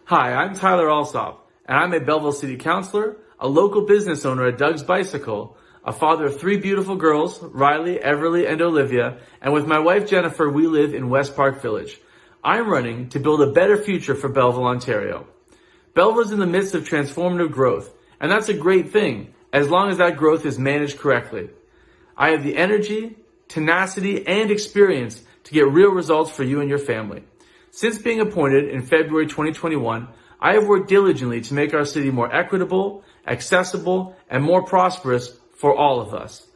Hi, I'm Tyler Allsop, and I'm a Belleville City Councillor, a local business owner at Doug's Bicycle, a father of 3 beautiful girls, Riley, Everly, and Olivia, and with my wife Jennifer, we live in West Park Village. I'm running to build a better future for Belleville, Ontario. Belleville is in the midst of transformative growth, and that's a great thing, as long as that growth is managed correctly. I have the energy, tenacity, and experience to get real results for you and your family. Since being appointed in February 2021, I have worked diligently to make our city more equitable, accessible, and more prosperous for all of us.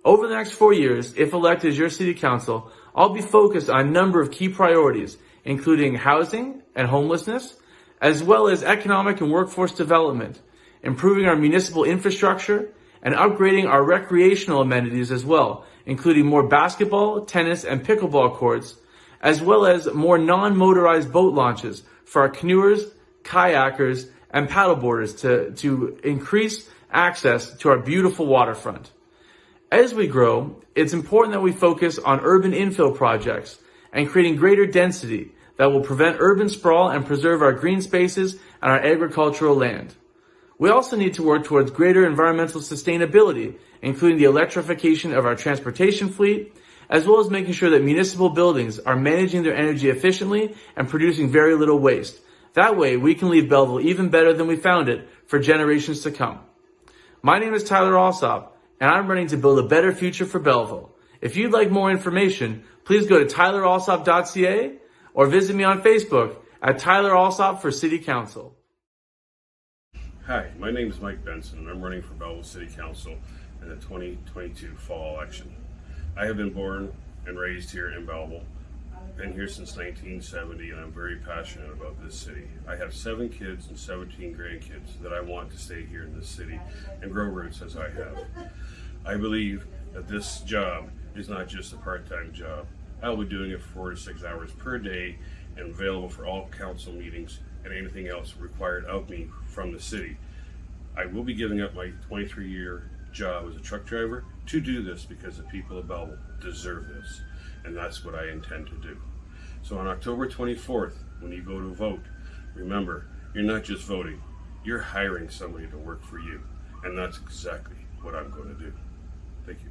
Over the next 4 years, if elected as your city council, I'll be focused on a number of key priorities, including housing and homelessness, as well as economic and workforce development, improving our municipal infrastructure, and upgrading our recreational amenities as well, including more basketball, tennis, and pickleball courts, as well as more non-motorized boat launches for our canoers, kayakers, and paddleboarders to increase access to our beautiful waterfront. As we grow, it's important that we focus on urban infill projects and creating greater density that will prevent urban sprawl and preserve our green spaces and our agricultural land. We also need to work towards greater environmental sustainability, including the electrification of our transportation fleet, as well as making sure that municipal buildings are managing their energy efficiently and producing very little waste. That way, we can leave Belleville even better than we found it for generations to come. My name is Tyler Allsop, and I'm running to build a better future for Belleville. If you'd like more information, please go to tylerallsop.ca or visit me on Facebook at Tyler Allsop for City Council. Hi, my name is Mike Benson, and I'm running for Belleville City Council in the 2022 fall election. I have been born and raised here in Belleville, been here since 1970, and I'm very passionate about this city. I have 7 kids and 17 grandkids that I want to stay here in this city and grow roots as I have. I believe that this job is not just a part-time job. I'll be doing it 4 to 6 hours per day and available for all council meetings and anything else required of me from the city. I will be giving up my 23-year job as a truck driver to do this because the people of Belleville deserve this, and that's what I intend to do. So on October 24th, when you go to vote, remember, you're not just voting, you're hiring somebody to work for you, and that's exactly what I'm going to do. Thank you.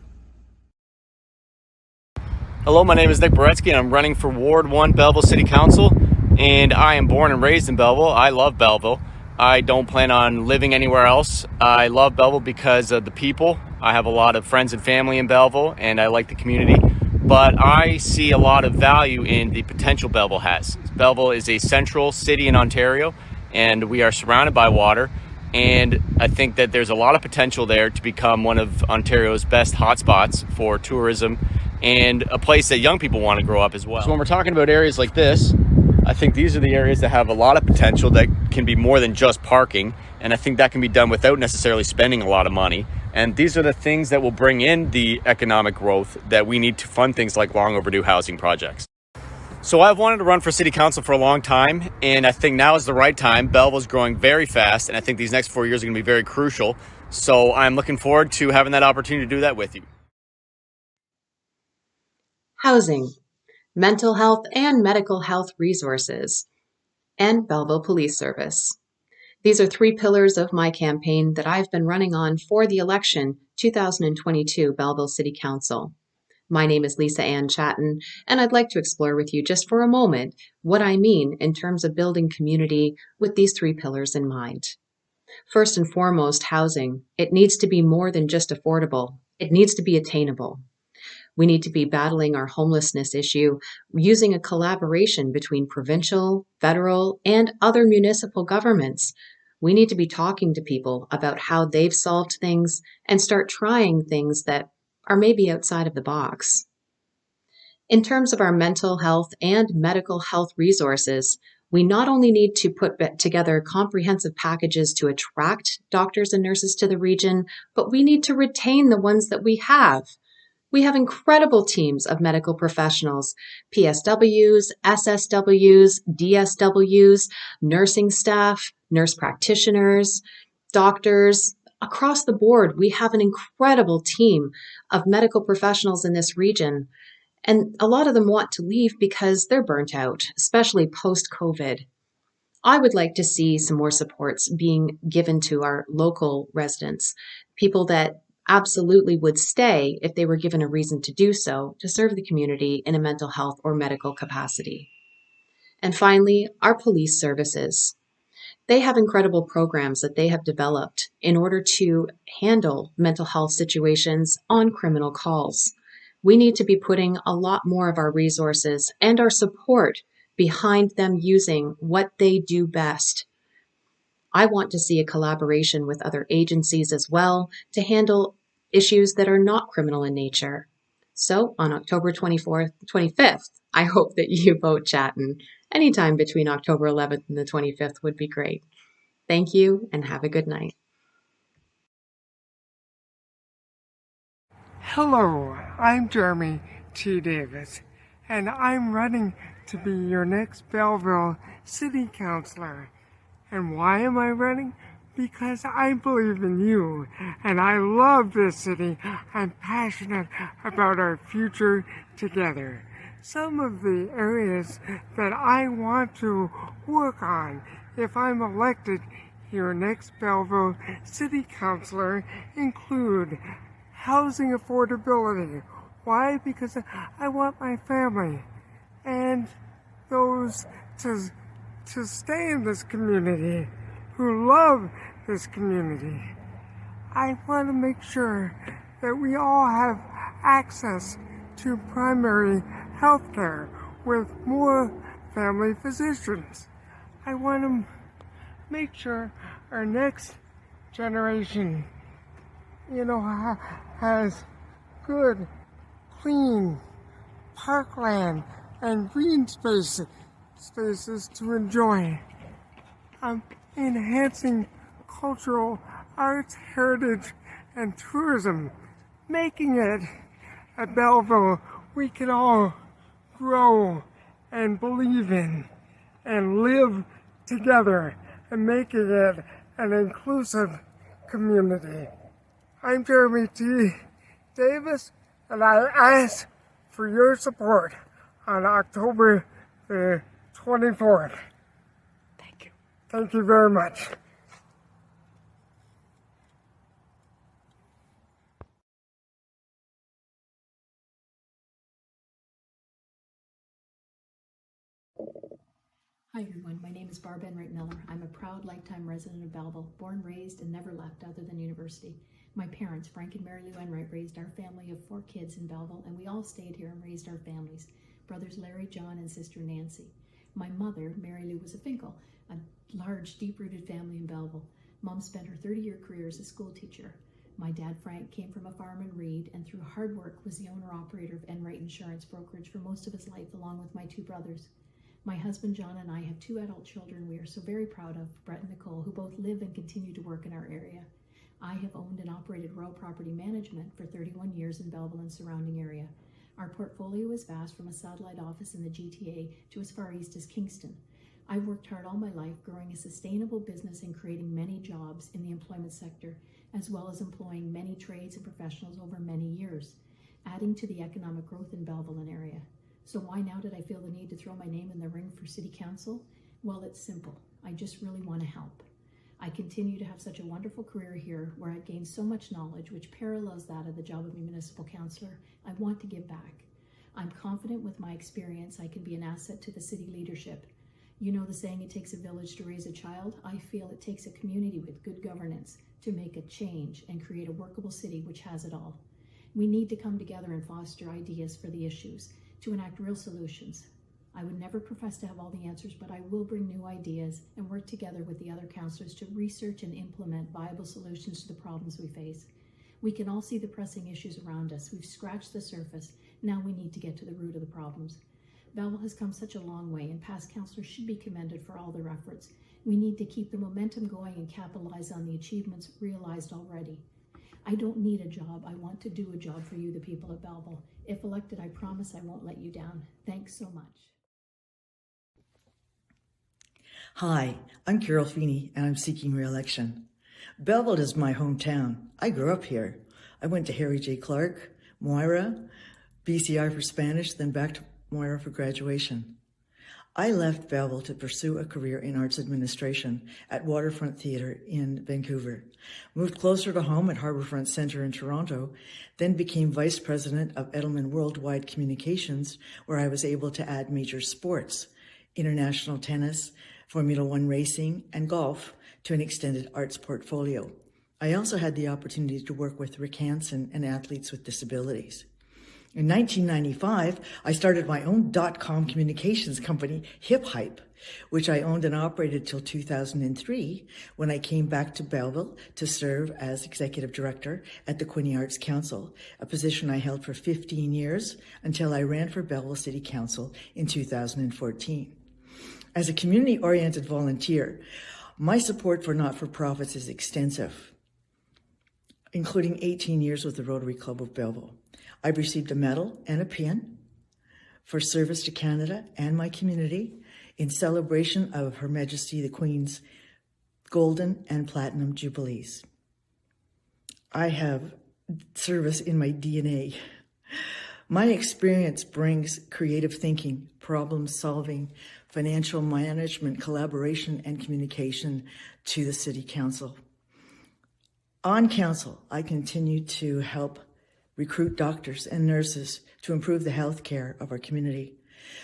Hello, my name is Nick Baretsky, and I'm running for Ward 1 Belleville City Council, and I am born and raised in Belleville. I love Belleville. I don't plan on living anywhere else. I love Belleville because of the people. I have a lot of friends and family in Belleville, and I like the community. But I see a lot of value in the potential Belleville has. Belleville is a central city in Ontario, and we are surrounded by water. And I think that there's a lot of potential there to become one of Ontario's best hotspots for tourism and a place that young people want to grow up as well. So when we're talking about areas like this, I think these are the areas that have a lot of potential that can be more than just parking. And I think that can be done without necessarily spending a lot of money. And these are the things that will bring in the economic growth that we need to fund things like long overdue housing projects. So I've wanted to run for city council for a long time, and I think now is the right time. Belleville's growing very fast, and I think these next 4 years are going to be very crucial. So I'm looking forward to having that opportunity to do that with you. Housing, mental health and medical health resources, and Belleville Police Service. These are 3 pillars of my campaign that I've been running on for the election 2022 Belleville City Council. My name is Lisa Ann Chatton, and I'd like to explore with you just for a moment what I mean in terms of building community with these 3 pillars in mind. First and foremost, housing. It needs to be more than just affordable. It needs to be attainable. We need to be battling our homelessness issue using a collaboration between provincial, federal, and other municipal governments. We need to be talking to people about how they've solved things and start trying things that are maybe outside of the box. In terms of our mental health and medical health resources, we not only need to put together comprehensive packages to attract doctors and nurses to the region, but we need to retain the ones that we have. We have incredible teams of medical professionals, PSWs, SSWs, DSWs, nursing staff, nurse practitioners, doctors. Across the board, we have an incredible team of medical professionals in this region. And a lot of them want to leave because they're burnt out, especially post-COVID. I would like to see some more supports being given to our local residents, people that absolutely would stay if they were given a reason to do so, to serve the community in a mental health or medical capacity. And finally, our police services. They have incredible programs that they have developed in order to handle mental health situations on criminal calls. We need to be putting a lot more of our resources and our support behind them using what they do best. I want to see a collaboration with other agencies as well to handle issues that are not criminal in nature. So on October 24th, 25th, I hope that you vote Chatton. Anytime between October 11th and the 25th would be great. Thank you and have a good night. Hello, I'm Jeremy T. Davis, and I'm running to be your next Belleville City Councillor. And why am I running? Because I believe in you, and I love this city. I'm passionate about our future together. Some of the areas that I want to work on if I'm elected your next Belleville City Councillor include housing affordability. Why? Because I want my family and those to stay in this community, who love this community. I want to make sure that we all have access to primary health care with more family physicians. I want to make sure our next generation, has good, clean parkland and green spaces to enjoy. Enhancing cultural arts, heritage, and tourism, making it a Belleville we can all grow and believe in and live together, and making it an inclusive community. I'm Jeremy T. Davis, and I ask for your support on October the 24th. Thank you. Thank you very much. Hi everyone, my name is Barb Enright Miller. I'm a proud lifetime resident of Belleville, born, raised, and never left other than university. My parents, Frank and Mary Lou Enright, raised our family of 4 kids in Belleville, and we all stayed here and raised our families, brothers Larry, John, and sister Nancy. My mother, Mary Lou, was a Finkel, a large, deep-rooted family in Belleville. Mom spent her 30-year career as a school teacher. My dad, Frank, came from a farm in Reed, and through hard work was the owner-operator of Enright Insurance Brokerage for most of his life, along with my 2 brothers. My husband, John, and I have 2 adult children we are so very proud of, Brett and Nicole, who both live and continue to work in our area. I have owned and operated Royal Property Management for 31 years in Belleville and surrounding area. Our portfolio is vast, from a satellite office in the GTA to as far east as Kingston. I've worked hard all my life growing a sustainable business and creating many jobs in the employment sector, as well as employing many trades and professionals over many years, adding to the economic growth in Belleville and area. So why now did I feel the need to throw my name in the ring for City Council? Well, it's simple. I just really want to help. I continue to have such a wonderful career here where I've gained so much knowledge which parallels that of the job of a municipal councillor. I want to give back. I'm confident with my experience I can be an asset to the city leadership. You know the saying, it takes a village to raise a child? I feel it takes a community with good governance to make a change and create a workable city which has it all. We need to come together and foster ideas for the issues, to enact real solutions. I would never profess to have all the answers, but I will bring new ideas and work together with the other councillors to research and implement viable solutions to the problems we face. We can all see the pressing issues around us. We've scratched the surface. Now we need to get to the root of the problems. Belleville has come such a long way, and past councillors should be commended for all their efforts. We need to keep the momentum going and capitalize on the achievements realized already. I don't need a job. I want to do a job for you, the people of Belleville. If elected, I promise I won't let you down. Thanks so much. Hi, I'm Carol Feeney, and I'm seeking re-election. Belleville is my hometown. I grew up here. I went to Harry J. Clark, Moira, BCI for Spanish, then back to Moira for graduation. I left Belleville to pursue a career in arts administration at Waterfront Theatre in Vancouver, moved closer to home at Harbourfront Centre in Toronto, then became Vice President of Edelman Worldwide Communications, where I was able to add major sports, international tennis, Formula One racing, and golf to an extended arts portfolio. I also had the opportunity to work with Rick Hansen and athletes with disabilities. In 1995, I started my own .com communications company, Hip Hype, which I owned and operated till 2003, when I came back to Belleville to serve as executive director at the Quinte Arts Council, a position I held for 15 years until I ran for Belleville City Council in 2014. As a community-oriented volunteer, my support for not-for-profits is extensive, including 18 years with the Rotary Club of Belleville. I've received a medal and a pin for service to Canada and my community in celebration of Her Majesty the Queen's Golden and Platinum Jubilees. I have service in my DNA. My experience brings creative thinking, problem solving, financial management, collaboration, and communication to the City Council. On Council, I continue to help recruit doctors and nurses to improve the health care of our community,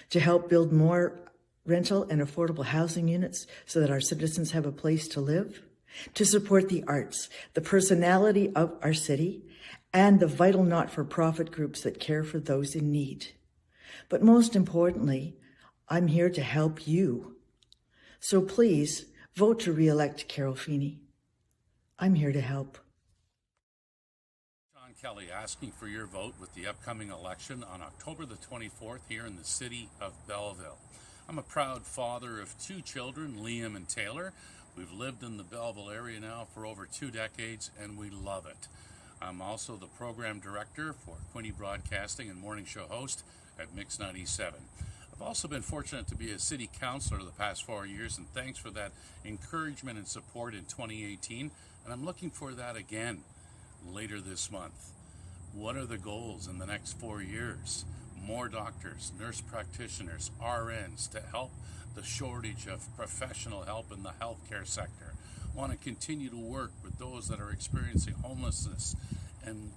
to help build more rental and affordable housing units so that our citizens have a place to live, to support the arts, the personality of our city, and the vital not-for-profit groups that care for those in need. But most importantly, I'm here to help you. So please vote to re-elect Carol Feeney. I'm here to help. Kelly asking for your vote with the upcoming election on October the 24th here in the city of Belleville. I'm a proud father of 2 children, Liam and Taylor. We've lived in the Belleville area now for over 2 decades and we love it. I'm also the program director for Quinte Broadcasting and morning show host at Mix 97. I've also been fortunate to be a city councillor the past 4 years, and thanks for that encouragement and support in 2018, and I'm looking for that again later this month. What are the goals in the next 4 years? More doctors, nurse practitioners, RNs to help the shortage of professional help in the healthcare sector. Want to continue to work with those that are experiencing homelessness and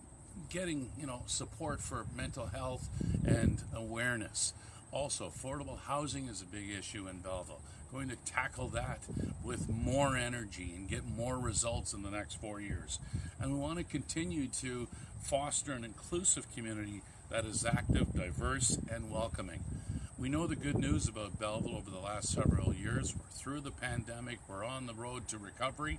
getting, support for mental health and awareness. Also, affordable housing is a big issue in Belleville. Going to tackle that with more energy and get more results in the next 4 years. And we want to continue to foster an inclusive community that is active, diverse, and welcoming. We know the good news about Belleville over the last several years. We're through the pandemic, we're on the road to recovery,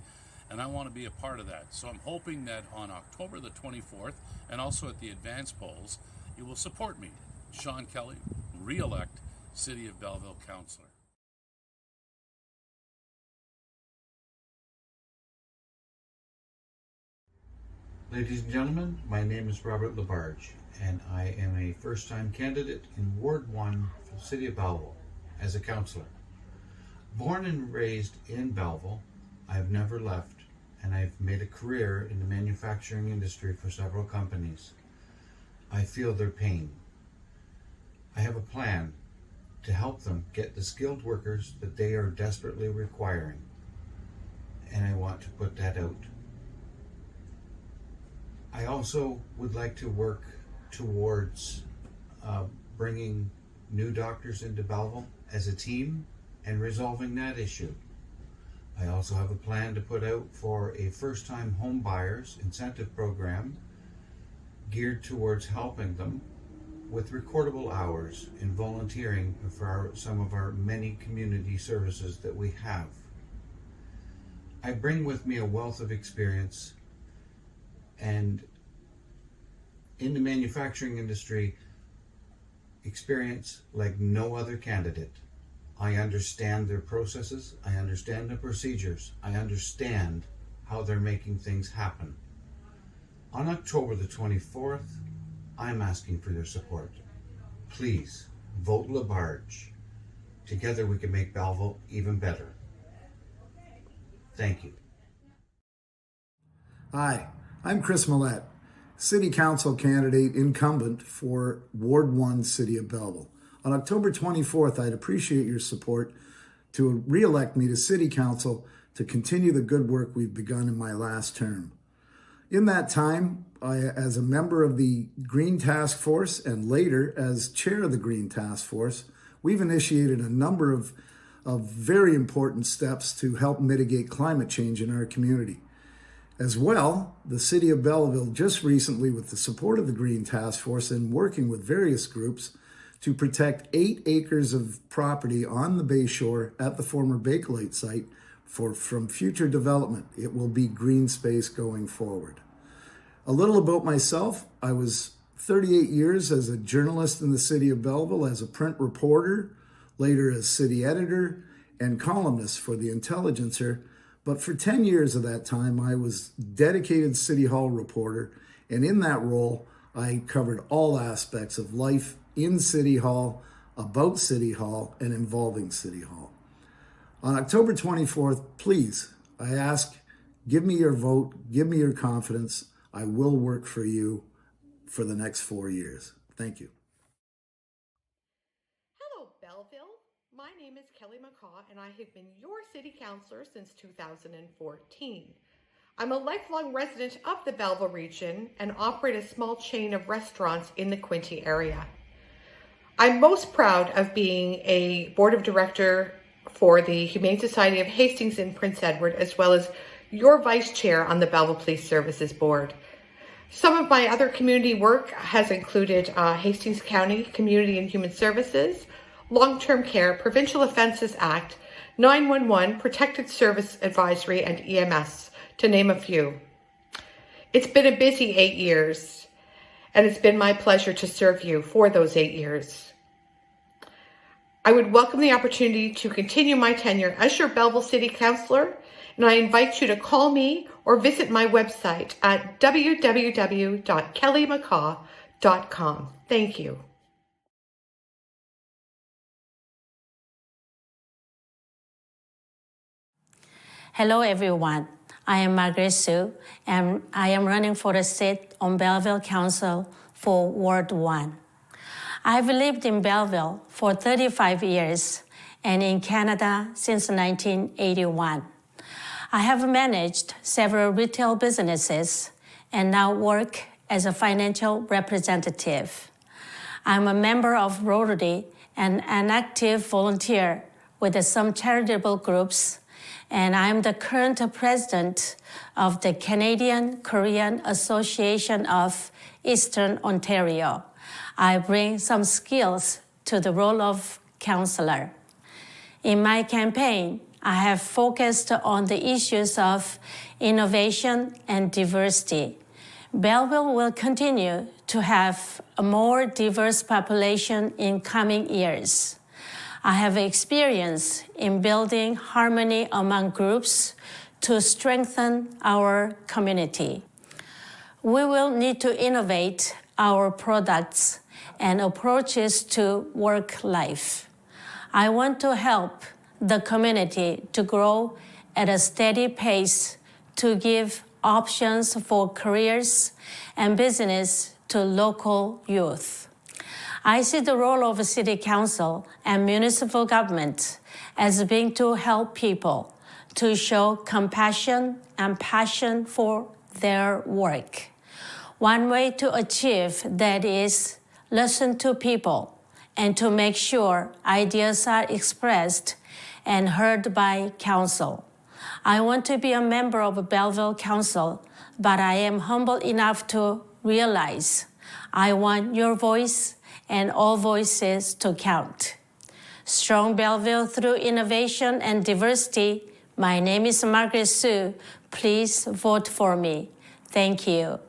and I want to be a part of that. So I'm hoping that on October the 24th, and also at the advance polls, you will support me, Sean Kelly, re-elect City of Belleville Councillor. Ladies and gentlemen, my name is Robert Labarge, and I am a first-time candidate in Ward 1 for the City of Belleville as a councillor. Born and raised in Belleville, I have never left, and I've made a career in the manufacturing industry for several companies. I feel their pain. I have a plan to help them get the skilled workers that they are desperately requiring, and I want to put that out. I also would like to work towards bringing new doctors into Belleville as a team and resolving that issue. I also have a plan to put out for a first-time home buyers incentive program geared towards helping them with recordable hours in volunteering for some of our many community services that we have. I bring with me a wealth of experience, and in the manufacturing industry, experience like no other candidate. I understand their processes, I understand the procedures, I understand how they're making things happen. On October the 24th, I'm asking for your support. Please vote Labarge. Together we can make Belleville even better. Thank you. Hi, I'm Chris Millette, City Council candidate incumbent for Ward 1 City of Belleville. On October 24th, I'd appreciate your support to re-elect me to City Council to continue the good work we've begun in my last term. In that time, as a member of the Green Task Force and later as chair of the Green Task Force, we've initiated a number of very important steps to help mitigate climate change in our community. As well, the City of Belleville just recently, with the support of the Green Task Force and working with various groups, to protect 8 acres of property on the Bay Shore at the former Bakelite site from future development. It will be green space going forward. A little about myself. I was 38 years as a journalist in the City of Belleville, as a print reporter, later as city editor and columnist for The Intelligencer. But for 10 years of that time, I was dedicated City Hall reporter. And in that role, I covered all aspects of life in City Hall, about City Hall, and involving City Hall. On October 24th, please, I ask, give me your vote, give me your confidence. I will work for you for the next 4 years. Thank you. Hello, Belleville. My name is Kelly McCaw, and I have been your City Councillor since 2014. I'm a lifelong resident of the Belleville region and operate a small chain of restaurants in the Quinte area. I'm most proud of being a board of director for the Humane Society of Hastings and Prince Edward, as well as your vice chair on the Belleville Police Services Board. Some of my other community work has included Hastings County Community and Human Services, Long-Term Care, Provincial Offences Act, 911, Protected Service Advisory, and EMS, to name a few. It's been a busy 8 years, and it's been my pleasure to serve you for those 8 years. I would welcome the opportunity to continue my tenure as your Belleville City Councillor, and I invite you to call me or visit my website at www.kellymacaw.com. Thank you. Hello, everyone. I am Margaret Sue, and I am running for the seat on Belleville Council for Ward 1. I've lived in Belleville for 35 years and in Canada since 1981. I have managed several retail businesses and now work as a financial representative. I'm a member of Rotary and an active volunteer with some charitable groups, and I'm the current president of the Canadian-Korean Association of Eastern Ontario. I bring some skills to the role of councillor. In my campaign, I have focused on the issues of innovation and diversity. Belleville will continue to have a more diverse population in coming years. I have experience in building harmony among groups to strengthen our community. We will need to innovate our products and approaches to work life. I want to help the community to grow at a steady pace to give options for careers and business to local youth. I see the role of a city council and municipal government as being to help people to show compassion and passion for their work. One way to achieve that is listen to people and to make sure ideas are expressed and heard by council. I want to be a member of Belleville Council, but I am humble enough to realize I want your voice and all voices to count. Strong Belleville through innovation and diversity. My name is Margaret Sue. Please vote for me. Thank you.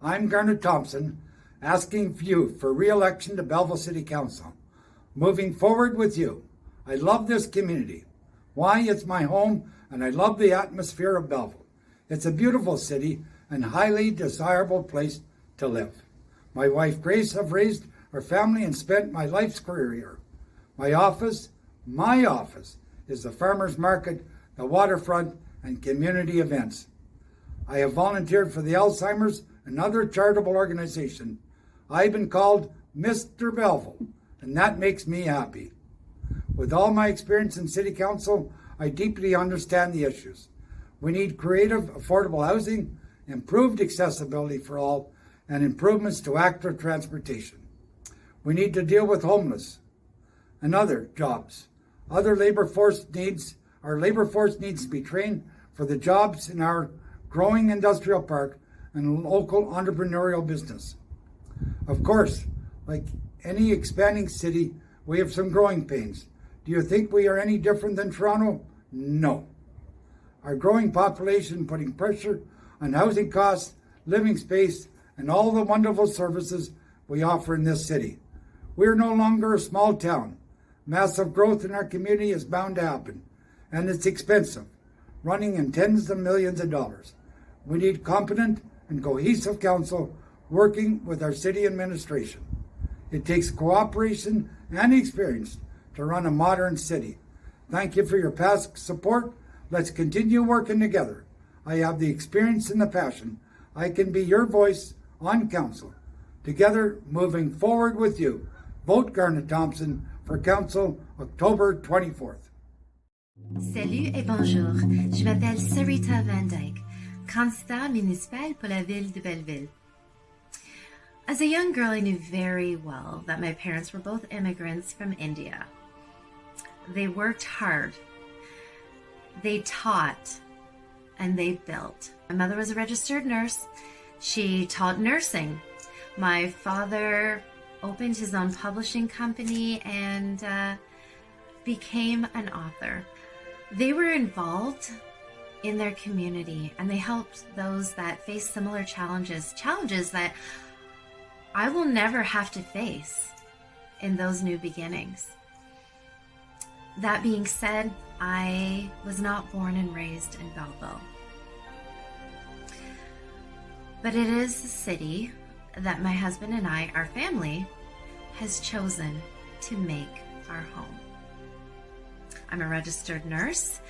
I'm Garnet Thompson, asking you for re-election to Belleville City Council. Moving forward with you. I love this community. Why? It's my home, and I love the atmosphere of Belleville. It's a beautiful city and highly desirable place to live. My wife Grace have raised our family and spent my life's career here. My office is the farmers market, the waterfront, and community events. I have volunteered for the Alzheimer's and other charitable organization. I've been called Mr. Belleville, and that makes me happy. With all my experience in City Council, I deeply understand the issues. We need creative, affordable housing, improved accessibility for all, and improvements to active transportation. We need to deal with homeless and other jobs. Our labor force needs to be trained for the jobs in our growing industrial park and local entrepreneurial business. Of course, like any expanding city, we have some growing pains. Do you think we are any different than Toronto? No. Our growing population putting pressure on housing costs, living space, and all the wonderful services we offer in this city. We are no longer a small town. Massive growth in our community is bound to happen, and it's expensive, running in tens of millions of dollars. We need competent and cohesive council working with our city administration. It takes cooperation and experience to run a modern city. Thank you for your past support. Let's continue working together. I have the experience and the passion. I can be your voice on council. Together, moving forward with you. Vote Garnet Thompson for council October 24th. Salut et bonjour. Je m'appelle Sarita Van Dyke, candidat municipal pour la ville de Belleville. As a young girl, I knew very well that my parents were both immigrants from India. They worked hard, they taught, and they built. My mother was a registered nurse. She taught nursing. My father opened his own publishing company and became an author. They were involved in their community, and they helped those that face similar challenges that I will never have to face in those new beginnings. That being said, I was not born and raised in Belleville. But it is the city that my husband and I, our family, has chosen to make our home. I'm a registered nurse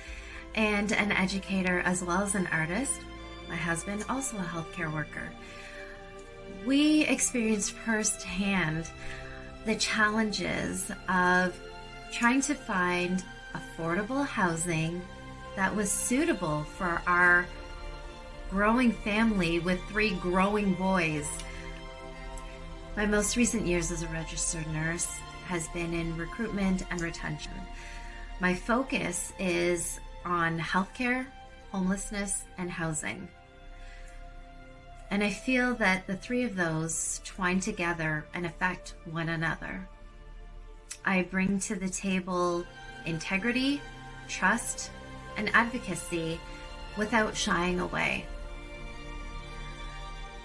and an educator as well as an artist. My husband, also a healthcare worker. We experienced firsthand the challenges of trying to find affordable housing that was suitable for our growing family with 3 growing boys. My most recent years as a registered nurse has been in recruitment and retention. My focus is on healthcare, homelessness, and housing. And I feel that the 3 of those twine together and affect one another. I bring to the table integrity, trust, and advocacy without shying away.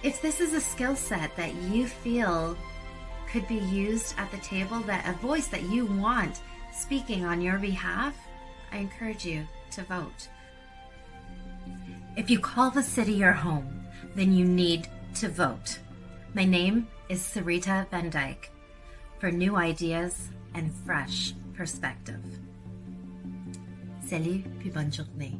If this is a skill set that you feel could be used at the table, that a voice that you want speaking on your behalf, I encourage you to vote. If you call the city your home, then you need to vote. My name is Sarita Van Dyke for new ideas and fresh perspective. Salut, puis bonne journée.